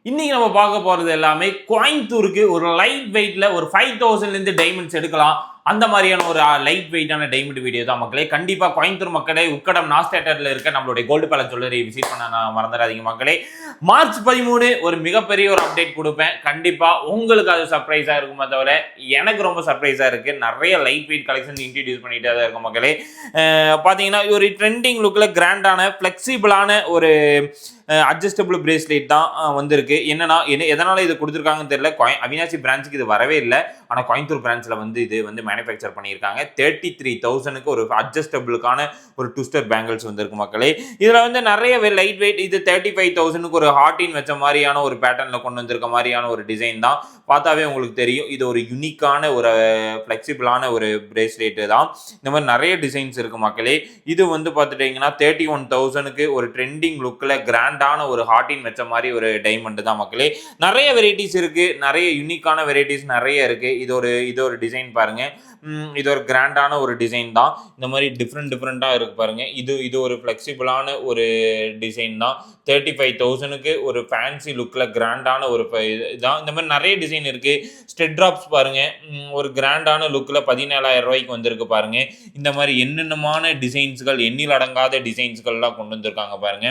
இன்னைக்கு நம்ம பார்க்க போறது எல்லாமே கோயம்புத்தூருக்கு ஒரு லைட் வெயிட்ல ஒரு 5000 இருந்து டைமண்ட்ஸ் எடுக்கலாம். அந்த மாதிரியான ஒரு லைட் வெயிட்டான டைமண்ட் வீடியோ தான் மக்களே. கண்டிப்பா கோயம்புத்தூர் மக்களே உக்கடம் நாஸ் தியேட்டர்ல இருக்க நம்மளுடைய கோல்டு பேலஸ் ஜுவல்லரி விசிட் பண்ண நான் மறந்துடாதீங்க மக்களே. மார்ச் 13 ஒரு மிகப்பெரிய ஒரு அப்டேட் கொடுப்பேன். கண்டிப்பா உங்களுக்கு அது சர்ப்ரைஸா இருக்குமே தவிர எனக்கு ரொம்ப சர்ப்ரைஸா இருக்கு. நிறைய லைட் வெயிட் கலெக்ஷன் இன்ட்ரடியூஸ் பண்ணிட்டே தான் இருக்கும் மக்களே. பாத்தீங்கன்னா ஒரு ட்ரெண்டிங் லுக்ல கிராண்டான பிளெக்சிபிளான ஒரு அட்ஜஸ்டபிள் பிரேஸ்லெட் தான் வந்திருக்கு. என்னன்னா எதனால இது கொடுத்துருக்காங்கன்னு தெரியல. அவினாசி பிரான்ச்சுக்கு இது வரவே இல்லை. ஆனால் கோயம்புத்தூர் பிரான்ச்சில் வந்து இது வந்து மேனுஃபேக்சர் பண்ணியிருக்காங்க. 33,000க்கு ஒரு அட்ஜஸ்டபிளுக்கான ஒரு ட்விஸ்டர் பேங்கிள்ஸ் வந்திருக்கு மக்களே. இதில் வந்து நிறைய லைட் வெயிட், இது 35,000க்கு ஒரு ஹார்டின் வச்ச மாதிரியான ஒரு பேட்டர்னில் கொண்டு வந்திருக்க மாதிரியான ஒரு டிசைன் தான். பார்த்தாவே உங்களுக்கு தெரியும் இது ஒரு யூனிக்கான ஒரு ஃப்ளெக்சிபிளான ஒரு பிரேஸ்லெட்டு தான். இந்த மாதிரி நிறைய டிசைன்ஸ் இருக்குது மக்களே. இது வந்து பார்த்துட்டிங்கன்னா 31,000க்கு ஒரு ட்ரெண்டிங் லுக்கில் கிராண்டான ஒரு ஹார்டின் வச்ச மாதிரி ஒரு டைமண்ட் தான் மக்களே. நிறைய வெரைட்டிஸ் இருக்குது, நிறைய யூனிக்கான வெரைட்டிஸ் நிறைய இருக்குது. இது ஒரு டிசைன் பாருங்க. இது ஒரு கிராண்டான ஒரு டிசைன் தான். இந்த மாதிரி டிஃப்ரெண்ட்டாக இருக்கு பாருங்க. இது ஒரு ஃப்ளெக்சிபிளான ஒரு டிசைன் தான். 35,000க்கு ஒரு ஃபேன்சி லுக்கில் கிராண்டான ஒரு இதான். இந்த மாதிரி நிறைய டிசைன் இருக்கு. ஸ்டெட் ட்ராப்ஸ் பாருங்க, ஒரு கிராண்டான லுக்கில் 17,000 ரூபாய்க்கு வந்திருக்கு பாருங்க. இந்த மாதிரி என்னென்னமான டிசைன்ஸ்கள், எண்ணில் அடங்காத டிசைன்ஸ்கள்லாம் கொண்டு வந்திருக்காங்க பாருங்க.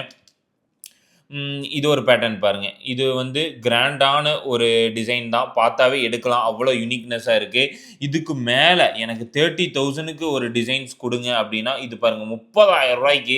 இது ஒரு பேட்டர்ன் பாருங்கள். இது வந்து கிராண்டான ஒரு டிசைன் தான். பார்த்தாவே எடுக்கலாம், அவ்வளோ யூனிக்னஸாக இருக்குது. இதுக்கு மேலே எனக்கு 30,000க்கு ஒரு டிசைன்ஸ் கொடுங்க அப்படின்னா இது பாருங்கள் 30,000 ரூபாய்க்கு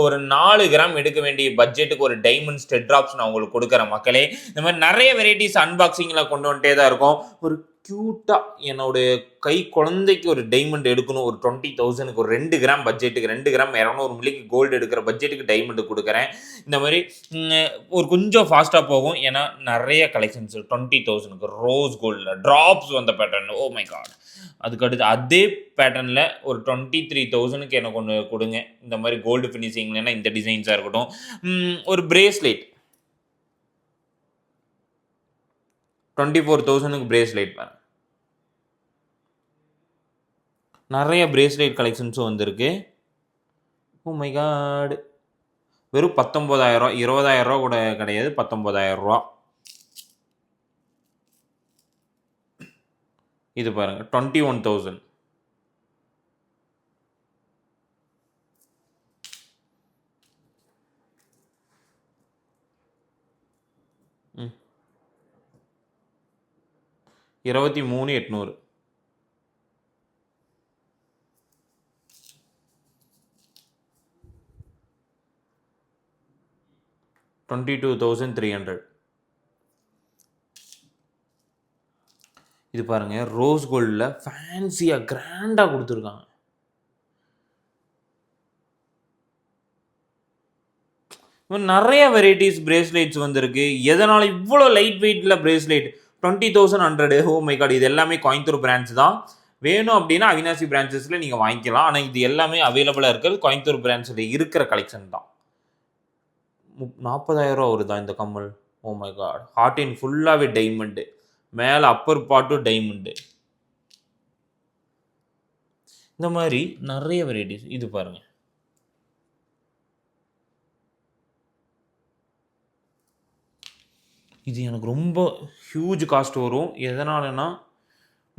ஒரு 4 கிராம் எடுக்க வேண்டிய பட்ஜெட்டுக்கு ஒரு டைமண்ட் ஸ்டெட் ட்ராப்ஸ் நான் உங்களுக்கு கொடுக்குறேன் மக்களே. இந்த மாதிரி நிறைய வெரைட்டிஸ் அன்பாக்சிங்கில் கொண்டு வந்துட்டே தான் இருக்கும். ஒரு க்யூட்டாக என்னோடைய கை குழந்தைக்கு ஒரு டைமண்ட் எடுக்கணும், ஒரு 20,000க்கு ஒரு 2 கிராம் பட்ஜெட்டுக்கு, 2 கிராம் 200 மில்லிக்கு கோல்டு எடுக்கிற பட்ஜெட்டுக்கு டைமண்ட் கொடுக்குறேன். இந்த மாதிரி ஒரு கொஞ்சம் ஃபாஸ்ட்டாக போகும். ஏன்னா நிறைய கலெக்ஷன்ஸ் 20,000க்கு ரோஸ் கோல்டில் ட்ராப்ஸ் வந்த பேட்டர்ன். Oh my God. அதுக்கடுத்து அதே பேட்டர்னில் ஒரு 23,000க்கு எனக்கு ஒன்று கொடுங்க. இந்த மாதிரி கோல்டு ஃபினிஷிங்லன்னா இந்த டிசைன்ஸாக இருக்கட்டும். ஒரு பிரேஸ்லெட் 24,000க்கு பிரேஸ்லெட் பாருங்க. நிறைய பிரேஸ்லெட் கலெக்ஷன்ஸும் வந்திருக்கு. Oh my God. வெறும் 19,000, 20,000 கூட கிடையாது, 19,000. இது பாருங்க 21,000. ம் 23,800. $22,300. இது பாருங்க ரோஸ் கோல்டில் ஃபேன்சியாக கிராண்டாக கொடுத்துருக்காங்க. நிறைய வெரைட்டிஸ் பிரேஸ்லெட்ஸ் வந்திருக்கு. எதனால் இவ்வளோ லைட் வெயிட்டில் பிரேஸ்லெட் 20,100? O my God. இது எல்லாமே கோயம்புத்தூர் பிரான்ச் தான். வேணும் அப்படின்னா அவினாசி பிரான்ச்சஸில் நீங்கள் வாங்கிக்கலாம். ஆனால் இது எல்லாமே அவைலபிளாக இருக்கிறது கோயம்புத்தூர் பிரான்ச்சில் இருக்கிற கலெக்ஷன் தான். 40,000 வருதா இந்த கம்மல்? Oh my God. ஹார்டின் ஃபுல்லாகவே டைமண்டு, மேலே அப்பர் பார்ட்டும் டைமண்டு. இந்த மாதிரி நிறைய வெரைட்டிஸ். இது பாருங்க, இது எனக்கு ரொம்ப ஹியூஜ் காஸ்ட் வரும். எதனாலனா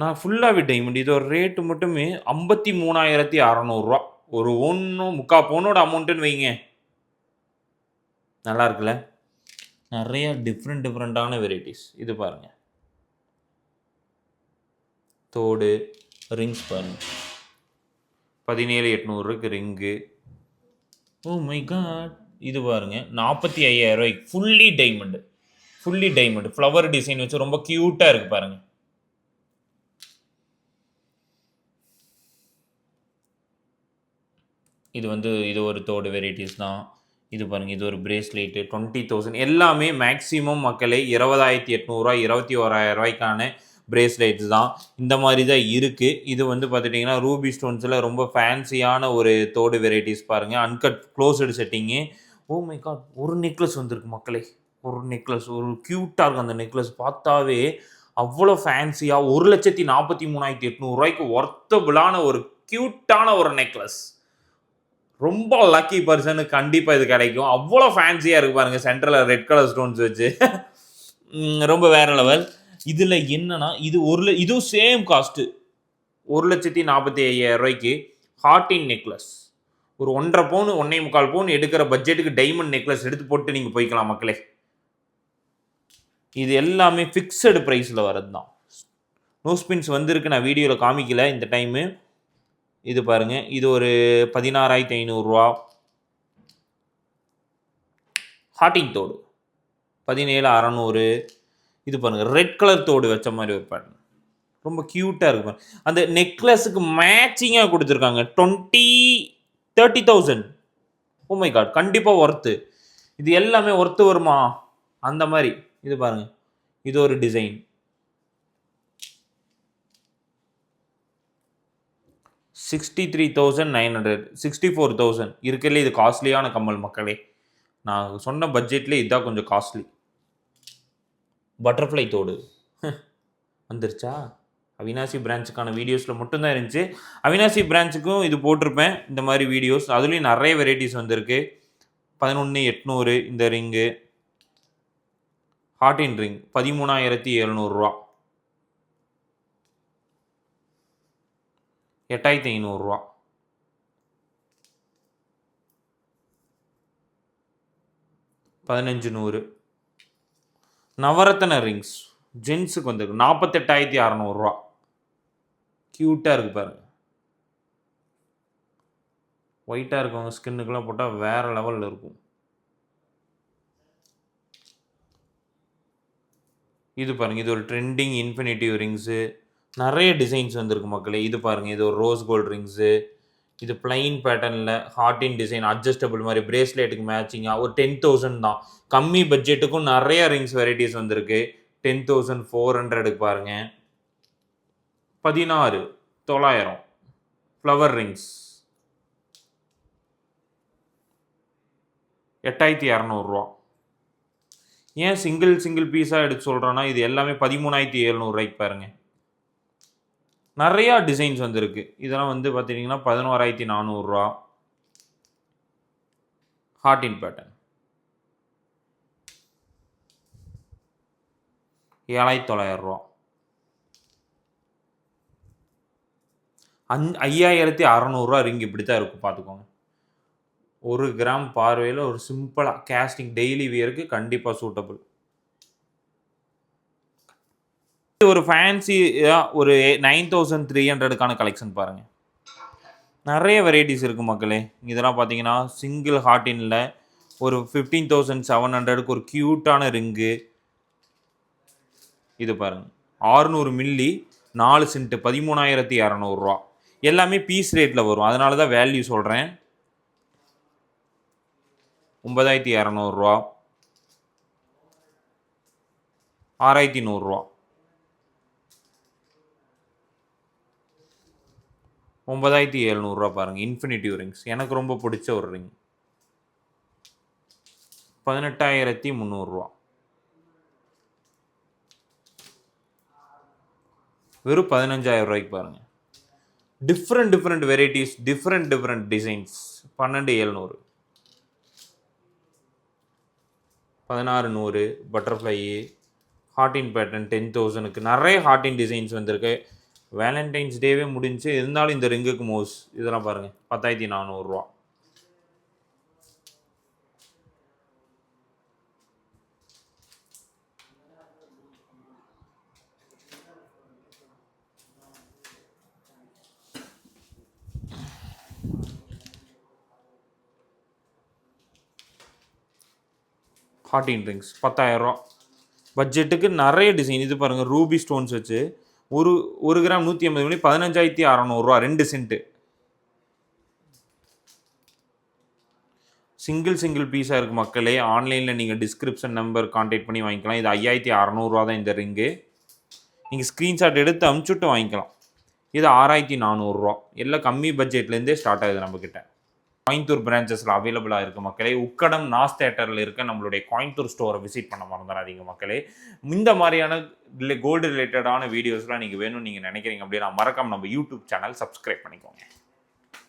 நான் ஃபுல்லாகவே டைமண்ட். இதோட ரேட்டு மட்டுமே 53,600 ஒரு 1.25 பவுனோட அமௌண்ட்டுன்னு வைங்க. நல்லா இருக்குல்ல? நிறைய டிஃப்ரெண்ட்டான வெரைட்டிஸ். இது பாருங்க, தோடு ரிங்ஸ் பாருங்க, 17,800க்கு ரிங்கு. Oh my God. இது பாருங்க 45,000 ரூபாய்க்கு ஃபுல்லி டைமண்ட் ஃப்ளவர் டிசைன் வச்சு ரொம்ப கியூட்டாக இருக்கு பாருங்க. இது ஒரு தோடு வெரைட்டிஸ் தான். இது பாருங்க, இது ஒரு பிரேஸ்லெட்டு 20,000. எல்லாமே மேக்ஸிமம் மக்களே 20,800, 21,000 ரூபாய்க்கான பிரேஸ்லெட்ஸ் தான். இந்த மாதிரி தான் இருக்குது. இது வந்து பார்த்துட்டிங்கன்னா ரூபி ஸ்டோன்ஸில் ரொம்ப ஃபேன்சியான ஒரு தோடு வெரைட்டிஸ் பாருங்கள். Uncut closed setting. Oh my God. ஒரு நெக்லஸ் வந்திருக்கு மக்களே. ஒரு நெக்லஸ் ஒரு க்யூட்டாக இருக்கும். அந்த நெக்லஸ் பார்த்தாவே அவ்வளோ ஃபேன்சியாக 1,43,800 ரூபாய்க்கு ஒர்த்தபுளான ஒரு க்யூட்டான ஒரு நெக்லஸ். ரொம்ப லக்கி பர்சனுக்கு கண்டிப்பாக இது கிடைக்கும். அவ்வளோ ஃபேன்சியாக இருக்குது பாருங்கள். சென்டரில் ரெட் கலர் ஸ்டோன்ஸ் வச்சு ரொம்ப வேற லெவல். இதில் என்னன்னா இது இதுவும் சேம் காஸ்ட்டு 1,45,000 ஹார்டின் நெக்லஸ். ஒரு 1.5 பவுன் 1.25 பவுன் எடுக்கிற பட்ஜெட்டுக்கு டைமண்ட் நெக்லஸ் எடுத்து போட்டு நீங்கள் போய்க்கலாம் மக்களே. இது எல்லாமே ஃபிக்ஸடு ப்ரைஸில் வரது தான். நோஸ்பின்ஸ் வந்திருக்கு, நான் வீடியோவில் காமிக்கல இந்த டைமு. இது பாருங்கள், இது ஒரு 16,500 ஹார்டின் தோடு 17,600. இது பாருங்கள், ரெட் கலர் தோடு வச்ச மாதிரி ஒரு பேட்டர்ன், ரொம்ப க்யூட்டாக இருக்கும். அந்த நெக்லஸுக்கு மேட்சிங்காக கொடுத்துருக்காங்க. 30,000. ஓ மை காட், கண்டிப்பாக ஒர்த்து. இது எல்லாமே ஒர்த்து வருமா அந்த மாதிரி. இது பாருங்கள், இது ஒரு டிசைன். 63,900, 64,000 இருக்கிறதுல இது காஸ்ட்லியான கம்மல் மக்களே. நான் சொன்ன பட்ஜெட்லேயே இதுதான் கொஞ்சம் காஸ்ட்லி. பட்டர்ஃப்ளை தோடு வந்துருச்சா? அவினாசி பிரான்ச்சுக்கான வீடியோஸில் மட்டும்தான் இருந்துச்சு. அவினாசி பிரான்ச்சுக்கும் இது போட்டிருப்பேன் இந்த மாதிரி வீடியோஸ். அதுலேயும் நிறைய வெரைட்டிஸ் வந்திருக்கு. 11,800 இந்த ரிங்கு. Heart ring 13,700, 8,500, 1,500. நவரத்ன ரிங்ஸ் ஜென்ஸுக்கு வந்துருக்கு 48,600. க்யூட்டாக இருக்குது பாருங்க. ஒயிட்டாக இருக்கவங்க ஸ்கின்னுக்கெல்லாம் போட்டால் வேறு லெவலில் இருக்கும். இது பாருங்கள், இது ஒரு ட்ரெண்டிங் இன்ஃபினிட்டிவ் ரிங்ஸு. நிறைய டிசைன்ஸ் வந்திருக்கு மக்களே. இது பாருங்கள், இது ஒரு ரோஸ் கோல்டு ரிங்ஸு. இது பிளைன் பேட்டர்னில் ஹார்டின் டிசைன், அட்ஜஸ்டபிள் மாதிரி பிரேஸ்லெட்டுக்கு மேட்சிங்காக ஒரு 10,000 தான். கம்மி பட்ஜெட்டுக்கும் நிறைய ரிங்ஸ் வெரைட்டிஸ் வந்திருக்கு. 10,400 பாருங்கள். 16,900 ஃப்ளவர் ரிங்ஸ் 8,200. ஏன் சிங்கிள் பீஸாக எடுத்து சொல்கிறேன்னா, இது எல்லாமே 13,700 பாருங்கள். நிறையா டிசைன்ஸ் வந்திருக்கு. இதெல்லாம் வந்து பார்த்தீங்கன்னா 11,400 ஹார்டின் பேட்டர்ன். 7,900. 5,600 ரிங் இப்படி தான் இருக்கும் பார்த்துக்கோங்க. 1 கிராம் பார்வையில் ஒரு சிம்பிளாக கேஸ்டிங் டெய்லி வியருக்கு கண்டிப்பாக சூட்டபிள். ஒரு ஃபேன்சி ஒரு 9,300க்கான கலெக்ஷன் பாருங்கள். நிறைய வெரைட்டிஸ் இருக்குது மக்களே. இதெல்லாம் பார்த்தீங்கன்னா சிங்கிள் ஹார்டினில் ஒரு 15,700க்கு ஒரு க்யூட்டான ரிங்கு. இது பாருங்கள், 600 மில்லி 4 சென்ட் 13,200. எல்லாமே பீஸ் ரேட்டில் வரும், அதனால தான் வேல்யூ சொல்கிறேன். 9,200, 6,100, 9,700 பாருங்கள். இன்ஃபினிட்டிவ் ரிங்ஸ் எனக்கு ரொம்ப பிடிச்ச ஒரு ரிங். 18,300, வெறும் 15,000 பாருங்கள். Different varieties, different designs. 12,700, 16,100 butterfly ஹார்டின் பேட்டர்ன் 10,000க்கு நிறைய ஹார்டின் டிசைன்ஸ் வந்திருக்கு. வேலண்டைன்ஸ் டேவே முடிஞ்சு, இருந்தாலும் இந்த ரிங்குக்கு மோஸ். இதெல்லாம் பாருங்கள், 10,400. ஹார்டின் ரிங்ஸ் 10,000 பட்ஜெட்டுக்கு நிறைய டிசைன். இது பாருங்கள், ரூபி ஸ்டோன்ஸ் வச்சு ஒரு கிராம் 150 மில்லி 15,600, 2 சென்ட்டு. சிங்கிள் பீஸாக இருக்குது மக்களே. ஆன்லைனில் நீங்கள் டிஸ்கிரிப்ஷன் நம்பர் கான்டாக்ட் பண்ணி வாங்கிக்கலாம். இது 5,600 தான் இந்த ரிங்கு. நீங்கள் ஸ்க்ரீன்ஷாட் எடுத்து அமுச்சுட்டு வாங்கிக்கலாம். இது 6,400. எல்லாம் கம்மி பட்ஜெட்லேருந்தே ஸ்டார்ட் ஆகுது நம்மக்கிட்ட. கோயம்புத்தூர் பிரான்ச்சஸில் அவைலபிளாக இருக்குது மக்களே. உக்கடம் நாஸ் தேட்டரில் இருக்க நம்மளுடைய கோயம்புத்தூர் ஸ்டோரை விசிட் பண்ண மறந்துடாதீங்க மக்களே. இந்த மாதிரியான கோல்டு ரிலேட்டடான வீடியோஸ்லாம் நீங்கள் வேணும்னு நீங்கள் நினைக்கிறீங்க அப்படின்னா மறக்காம நம்ம யூடியூப் சேனல் சப்ஸ்கிரைப் பண்ணிக்கோங்க.